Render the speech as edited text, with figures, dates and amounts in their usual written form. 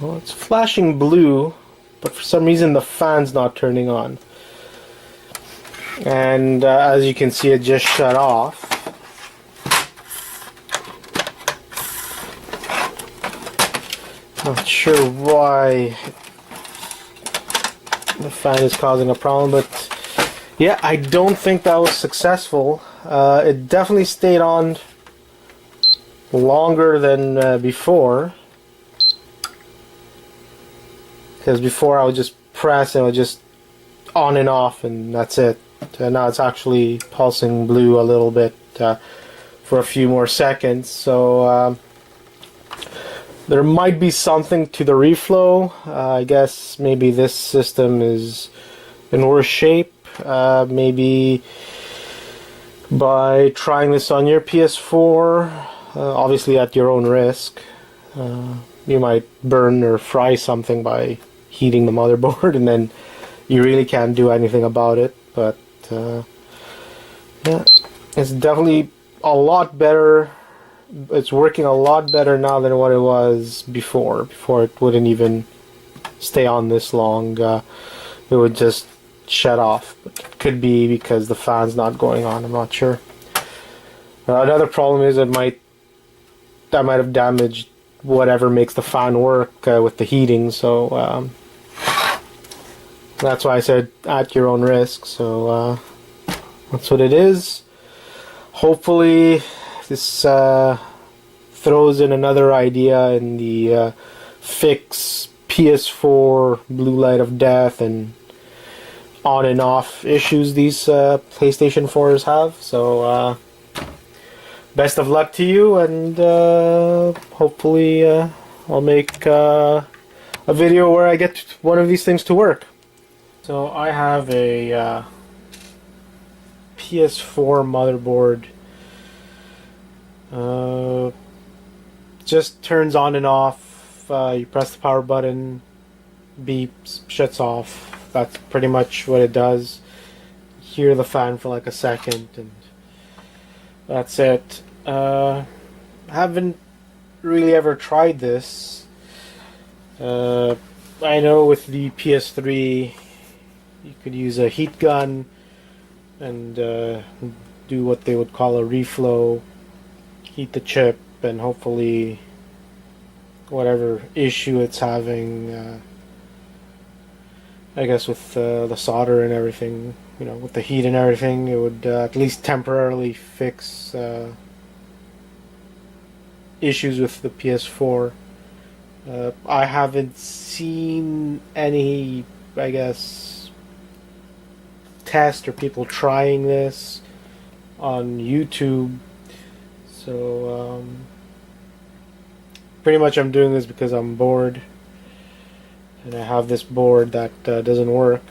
Well, it's flashing blue, but for some reason the fan's not turning on. And as you can see, it just shut off. Not sure why the fan is causing a problem, but yeah, I don't think that was successful. It definitely stayed on longer than before, because before I would just press and it would just on and off and that's it. Now it's actually pulsing blue a little bit for a few more seconds, so there might be something to the reflow. I guess maybe this system is in worse shape. Maybe by trying this on your PS4, obviously at your own risk, you might burn or fry something by heating the motherboard, and then you really can't do anything about it. But yeah, it's definitely a lot better. It's working a lot better now than what it was before. Before it wouldn't even stay on this long. It would just shut off. But it could be because the fan's not going on. I'm not sure. Another problem is that might have damaged whatever makes the fan work with the heating. So that's why I said at your own risk. So that's what it is. Hopefully this throws in another idea in the fix PS4 blue light of death and on and off issues these PlayStation 4s have. So best of luck to you, and hopefully I'll make a video where I get one of these things to work. So I have a PS4 motherboard. Just turns on and off. You press the power button, beeps, shuts off. That's pretty much what it does. Hear the fan for like a second, and that's it. I haven't really ever tried this. I know with the PS3 you could use a heat gun and do what they would call a reflow, heat the chip, and hopefully whatever issue it's having, I guess with the solder and everything, you know, with the heat and everything, it would at least temporarily fix issues with the PS4. I haven't seen any, I guess, test or people trying this on YouTube. So pretty much I'm doing this because I'm bored and I have this board that doesn't work.